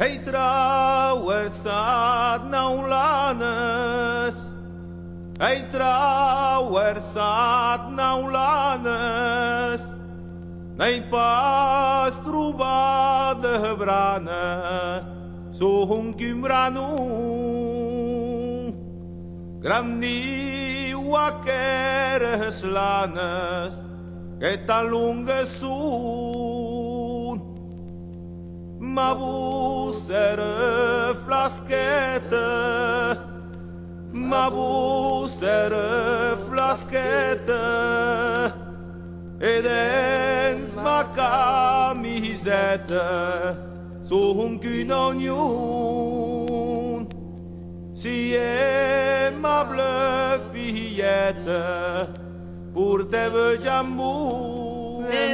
Hei traversat naulanes, hei traversat naulanes, n'hai pas trobat de brana, son quimbrano, gran niu aqueres lanes, que tan lungues són. Ma busseră flaschetă, ma busseră flaschetă, e dens ma camiseta, son cunoniun. Si e ma bleu filleta, pur te vejambun.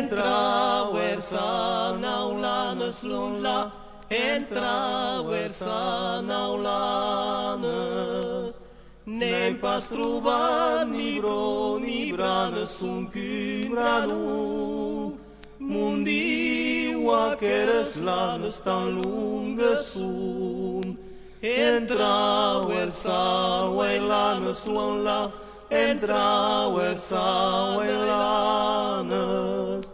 Traversa naulanes l'onla, traversa naulanes. N'hem pas trobat ni bro ni branes, son cumbrano. Mon diu aqueres lanes tan lungues són. Traversa lanes l'onla, traversa lanes.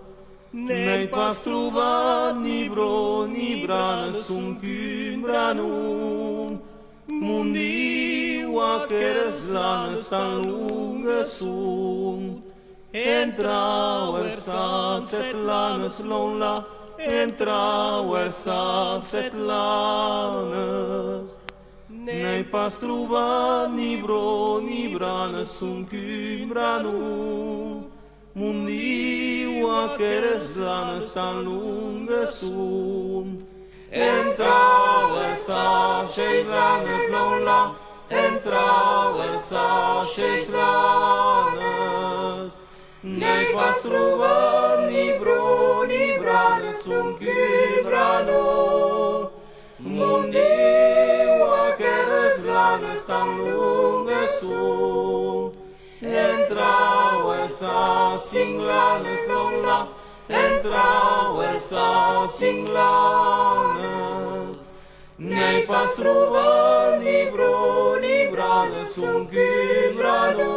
N'hai pas trobat ni bro ni branes, son cumbrano. Mon diu aqueres lanes tan lungues són. Traversa set lanes l'onla, traversa set lanes. N'hai pas trobat ni bro ni branes, son cumbrano. Mon diu aqueres lanes tan lungues són. Traversa xeis lanes l'onla, traversa xeis lanes. N'hai pas trobat ni bro ni branes, son cumbrano. Mon diu aqueres lanes tan lungues són. Traversa cinc lanes l'onla, traversa cinc lanes. N'hai pas trobat ni bro ni branes, son cumbrano.